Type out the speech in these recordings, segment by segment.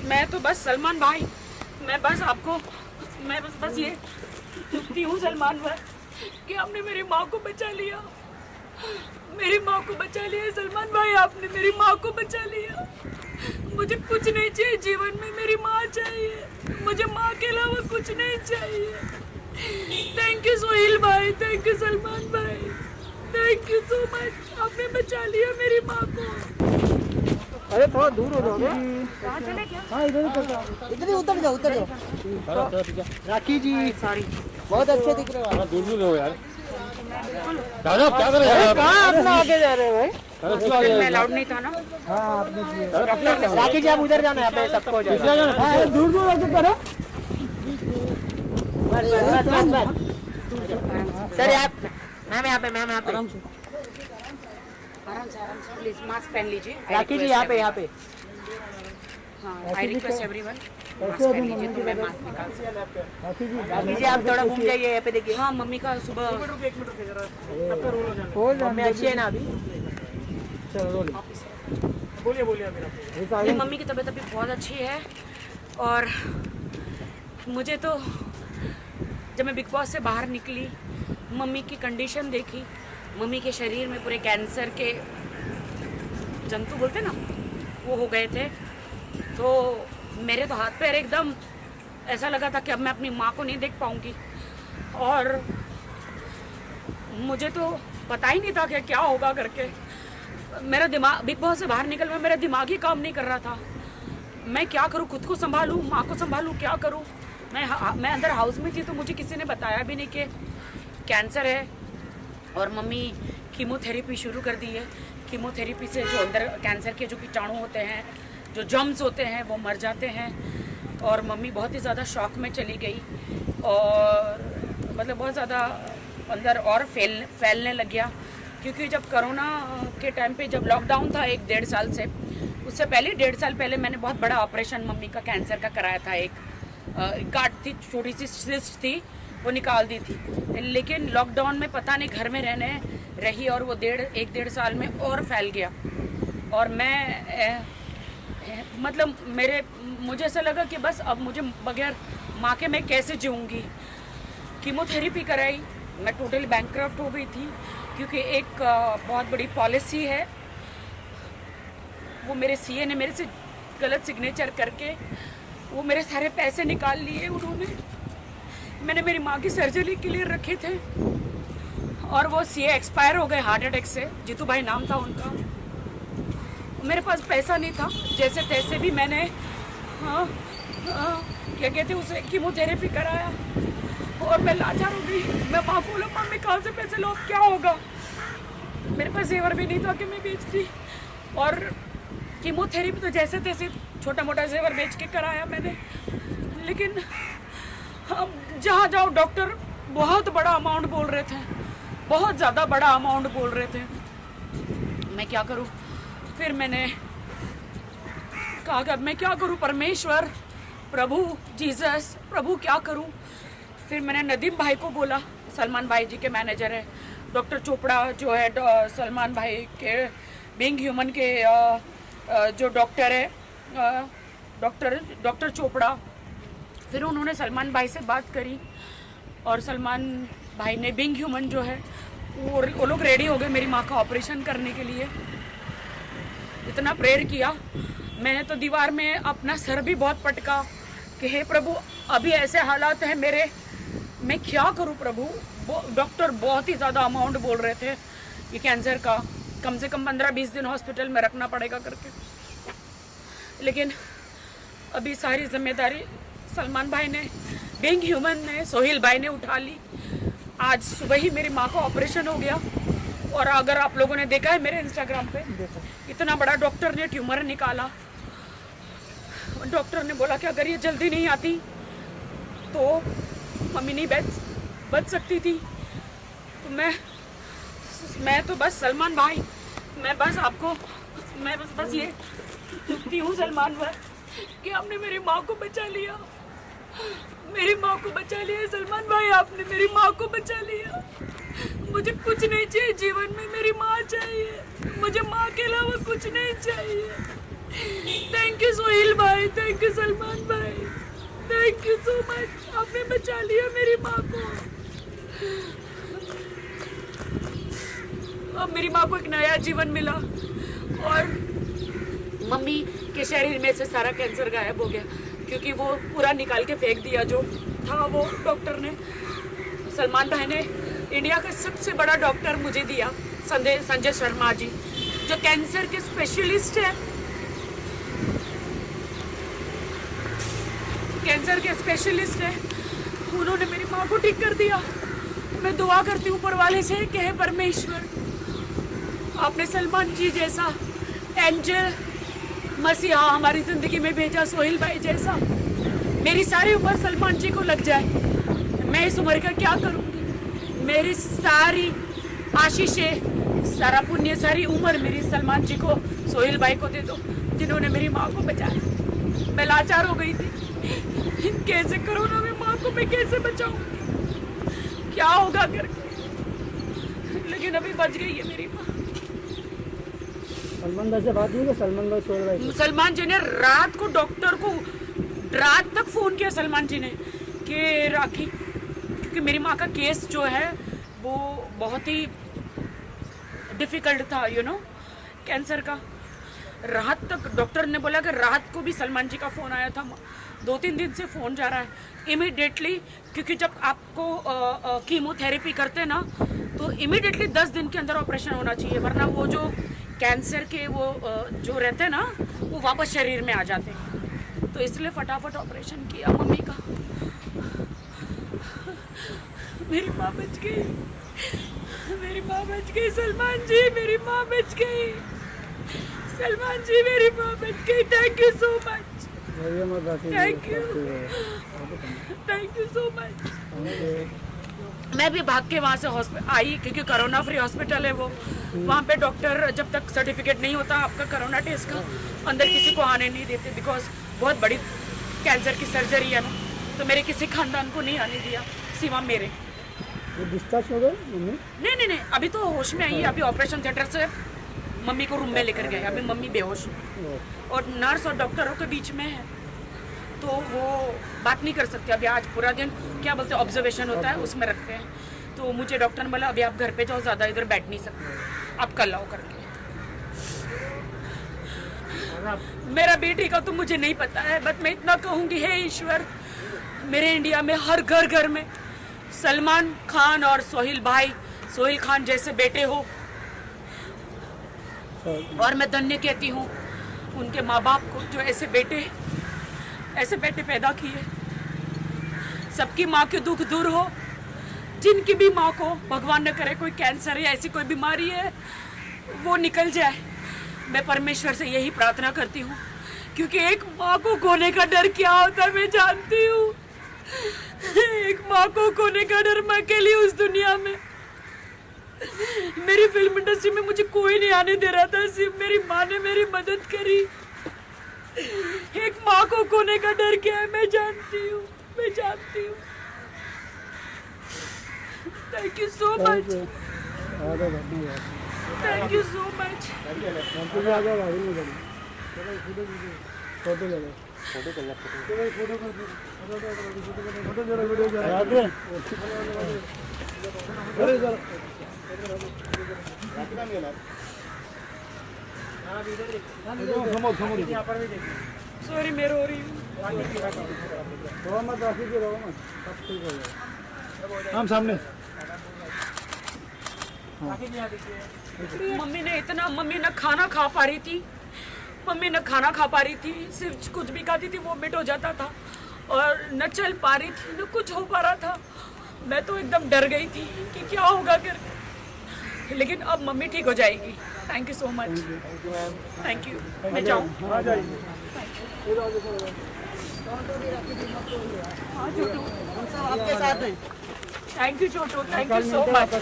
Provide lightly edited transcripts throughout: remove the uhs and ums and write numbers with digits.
मैं तो बस सलमान भाई, मैं बस आपको, मैं बस ये दुखती हूँ सलमान भाई कि आपने मेरी माँ को बचा लिया, मेरी माँ को बचा लिया सलमान भाई, आपने मेरी माँ को बचा लिया। मुझे कुछ नहीं चाहिए जीवन में, मेरी माँ चाहिए, मुझे माँ के अलावा कुछ नहीं चाहिए। थैंक यू सोहेल भाई, थैंक यू सलमान भाई, थैंक यू सो मच, आपने बचा लिया मेरी माँ को। अरे थोड़ा दूर हो जाओगे। कहाँ चले क्या? हाँ इधर ही उतर जाओ उतर जाओ। राखी जी सॉरी, बहुत अच्छे दिख रहे हो। दूर दूर हो यार दादा, क्या कर रहे हैं कहाँ अपना आगे जा रहे हो भाई? मैं अलाउड नहीं था ना। हाँ आपने राखी जी आप उधर जाना है, सबको हो जाएगा। दूर दूर होके करो। सर आप मैम यहाँ पे, मैम यहाँ पे आराम से प्लीज मास्क पहन लीजिए। राखी जी यहाँ पे हाँ, आई रिक्वेस्ट एवरीवन मास्क पहन लीजिए, तो मैं मास्क निकाल सकूँ। राखी जी आप थोड़ा घूम जाइए, यहाँ पे देखिए। हाँ, मम्मी का सुबह मम्मी अच्छी है ना अभी? मेरी मम्मी की तबीयत अभी बहुत अच्छी है। और मुझे तो जब मैं बिग बॉस से बाहर निकली, मम्मी की कंडीशन देखी, मम्मी के शरीर में पूरे कैंसर के जंतु बोलते ना, वो हो गए थे। तो मेरे तो हाथ पैर एकदम ऐसा लगा था कि अब मैं अपनी माँ को नहीं देख पाऊँगी। और मुझे तो पता ही नहीं था कि क्या होगा करके। मेरा दिमाग बिग बॉस से बाहर निकल में मेरा दिमाग ही काम नहीं कर रहा था। मैं क्या करूँ, खुद को संभालूँ, माँ को संभालूँ, क्या करूँ। मैं अंदर हाउस में थी तो मुझे किसी ने बताया भी नहीं कि कैंसर है। और मम्मी कीमोथेरेपी शुरू कर दी है। कीमोथेरेपी से जो अंदर कैंसर के जो कीटाणु होते हैं, जो जर्म्स होते हैं, वो मर जाते हैं। और मम्मी बहुत ही ज़्यादा शॉक में चली गई और मतलब बहुत ज़्यादा अंदर और फैलने लग गया। क्योंकि जब कोरोना के टाइम पे जब लॉकडाउन था 1-1.5 साल से, उससे पहले 1.5 साल पहले मैंने बहुत बड़ा ऑपरेशन मम्मी का कैंसर का कराया था। एक गांठ थी, छोटी सी सिस्ट थी, वो निकाल दी थी। लेकिन लॉकडाउन में पता नहीं घर में रहने रही और वो 1-1.5 साल में और फैल गया। और मैं मतलब मुझे ऐसा लगा कि बस अब मुझे बगैर माँ के मैं कैसे जीऊँगी। कीमोथेरेपी कराई, मैं टोटली बैंकक्रफ्ट हो गई थी। क्योंकि एक बहुत बड़ी पॉलिसी है, वो मेरे सीए ने मेरे से गलत सिग्नेचर करके वो मेरे सारे पैसे निकाल लिए उन्होंने। मैंने मेरी माँ की सर्जरी के लिए रखे थे और वो सीए एक्सपायर हो गए हार्ट अटैक से। जीतू भाई नाम था उनका। मेरे पास पैसा नहीं था, जैसे तैसे भी मैंने क्या कहते उसे कीमोथेरेपी कराया। और मैं लाचार हो गई। मैं माँ को बोला, मम्मी कहाँ से पैसे लो, क्या होगा। मेरे पास जेवर भी नहीं था कि मैं बेचती। और कीमोथेरेपी तो जैसे तैसे छोटा मोटा जेवर बेच के कराया मैंने। लेकिन अब जहाँ जाओ डॉक्टर बहुत बड़ा अमाउंट बोल रहे थे, बहुत ज़्यादा बड़ा अमाउंट बोल रहे थे। मैं क्या करूँ। फिर मैंने कहा कि अब मैं क्या करूँ, परमेश्वर, प्रभु जीसस, प्रभु क्या करूँ। फिर मैंने नदीम भाई को बोला, सलमान भाई जी के मैनेजर है, डॉक्टर चोपड़ा जो है सलमान भाई के बीइंग ह्यूमन के जो डॉक्टर है, डॉक्टर चोपड़ा। फिर उन्होंने सलमान भाई से बात करी और सलमान भाई ने बीइंग ह्यूमन जो है वो लोग रेडी हो गए मेरी माँ का ऑपरेशन करने के लिए। इतना प्रेयर किया मैंने तो दीवार में अपना सर भी बहुत पटका कि हे प्रभु, अभी ऐसे हालात हैं मेरे, मैं क्या करूं प्रभु। डॉक्टर बहुत ही ज़्यादा अमाउंट बोल रहे थे ये कैंसर का, कम से कम 15-20 दिन हॉस्पिटल में रखना पड़ेगा करके। लेकिन अभी सारी जिम्मेदारी सलमान भाई ने, बीइंग ह्यूमन ने, सोहेल भाई ने उठा ली। आज सुबह ही मेरी माँ का ऑपरेशन हो गया। और अगर आप लोगों ने देखा है मेरे इंस्टाग्राम पे, इतना बड़ा डॉक्टर ने ट्यूमर निकाला। डॉक्टर ने बोला कि अगर ये जल्दी नहीं आती तो मम्मी नहीं बच सकती थी। तो मैं तो बस सलमान भाई, मैं बस आपको, मैं बस ये दुखती हूँ सलमान भाई कि आपने मेरी माँ को बचा लिया, मेरी माँ को बचा लिया सलमान भाई, आपने मेरी माँ को बचा लिया। मुझे कुछ नहीं चाहिए जीवन में, मेरी माँ चाहिए, मुझे माँ के अलावा कुछ नहीं चाहिए। थैंक यू सोहेल भाई, थैंक यू सलमान भाई, थैंक यू सो मच, आपने बचा लिया मेरी माँ को। अब मेरी माँ को एक नया जीवन मिला और मम्मी के शरीर में से सारा कैंसर गायब हो गया, क्योंकि वो पूरा निकाल के फेंक दिया जो था वो डॉक्टर ने। सलमान भाई ने इंडिया का सबसे बड़ा डॉक्टर मुझे दिया, संजय शर्मा जी, जो कैंसर के स्पेशलिस्ट है, कैंसर के स्पेशलिस्ट है। उन्होंने मेरी माँ को ठीक कर दिया। मैं दुआ करती हूँ ऊपर वाले से कि हे परमेश्वर, आपने सलमान जी जैसा एंजल मसीहा हमारी जिंदगी में भेजा, सोहेल भाई जैसा। मेरी सारी उम्र सलमान जी को लग जाए, मैं इस उम्र का क्या करूँगी। मेरी सारी आशीषें, सारा पुण्य, सारी उम्र मेरी सलमान जी को, सोहेल भाई को दे दो, जिन्होंने मेरी माँ को बचाया। मैं लाचार हो गई थी, कैसे कोरोना में माँ को मैं कैसे बचाऊंगी, क्या होगा करके, लेकिन अभी बच गई है मेरी माँ। सलमान भाई से बात हुई? सलमान भाई सोहेल भाई सलमान जी ने रात को डॉक्टर को रात तक फोन किया सलमान जी ने कि राखी, क्योंकि मेरी माँ का केस जो है वो बहुत ही डिफिकल्ट था, कैंसर का। रात तक डॉक्टर ने बोला कि रात को भी सलमान जी का फ़ोन आया था, 2-3 दिन से फ़ोन जा रहा है इमीडिएटली, क्योंकि जब आपको कीमोथेरेपी करते हैं ना तो इमीडिएटली 10 दिन के अंदर ऑपरेशन होना चाहिए, वरना वो जो कैंसर के वो जो रहते हैं ना वो वापस शरीर में आ जाते हैं। तो इसलिए फटाफट ऑपरेशन किया मम्मी का। मेरी माँ बच गई, मेरी माँ बच गई, सलमान जी मेरी माँ बच गई, सलमान जी मेरी माँ बच गई। Thank you so much, thank you so much. मैं भी भाग के वहाँ से हॉस्पिटल आई, क्योंकि कोरोना फ्री हॉस्पिटल है वो। वहाँ पे डॉक्टर जब तक सर्टिफिकेट नहीं होता आपका कोरोना टेस्ट का, अंदर किसी को आने नहीं देते, बिकॉज बहुत बड़ी कैंसर की सर्जरी है ना, तो मेरे किसी खानदान को नहीं आने दिया सिवा मेरे। डिस्चार्ज हो गए मम्मी? नहीं, अभी तो होश में आई है। अभी ऑपरेशन थिएटर से मम्मी को रूम में लेकर गए, अभी मम्मी बेहोश है और नर्स और डॉक्टरों के बीच में है, तो वो बात नहीं कर सकते। अभी आज पूरा दिन क्या बोलते हैं ऑब्जर्वेशन होता है, उसमें रखते हैं। तो मुझे डॉक्टर ने बोला अभी आप घर पे जाओ, ज़्यादा इधर बैठ नहीं सकते, आप कल आओ करके। मेरा बेटी का तो मुझे नहीं पता है, बट मैं इतना कहूँगी, हे ईश्वर, मेरे इंडिया में हर घर में सलमान खान और सोहेल खान जैसे बेटे हो। और मैं धन्य कहती हूँ उनके माँ बाप को जो ऐसे बेटे पैदा किए। सबकी माँ के दुख दूर हो, जिनकी भी माँ को भगवान न करे कोई कैंसर या ऐसी कोई बीमारी है वो निकल जाए। मैं परमेश्वर से यही प्रार्थना करती हूँ, क्योंकि एक माँ को खोने का डर क्या होता है मैं जानती हूँ। एक माँ को खोने का डर, मैं अकेली उस दुनिया में। मेरी फिल्म इंडस्ट्री में मुझे कोई नहीं आने दे रहा था, सिर्फ मेरी माँ ने मेरी मदद करी। एक माँ को खोने का डर क्या है मैं जानती हूँ। Thank you so much, thank you so much. Sorry मैं रो रही हूँ। हम सामने मम्मी न खाना खा पा रही थी, सिर्फ कुछ भी खाती थी वोमिट हो जाता था, और न चल पा रही थी, न कुछ हो पा रहा था। मैं तो एकदम डर गई थी कि क्या होगा करके, लेकिन अब मम्मी ठीक हो जाएगी। Thank you so much, thank you. मैं जाऊँ? आपके साथ हैं। Thank you Chhotu, thank you so much,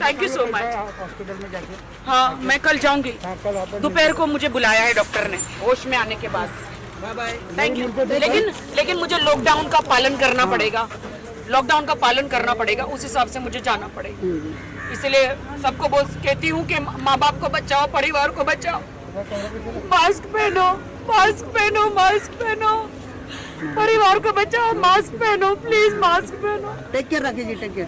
thank you so much. Hospital में जाके हाँ मैं कल जाऊंगी, कल आप दोपहर को मुझे बुलाया है डॉक्टर ने होश में आने के बाद। Bye bye. Thank you. लेकिन मुझे लॉकडाउन का पालन करना पड़ेगा, उस हिसाब से मुझे जाना पड़ेगा। इसलिए सबको कहती हूँ कि माँ बाप को बचाओ, परिवार को बचाओ, मास्क पहनो, मास्क पहनो, मास्क पहनो, परिवार को बचाओ, मास्क पहनो प्लीज, मास्क पहनो। टेक केयर राखी जी, टेक केयर।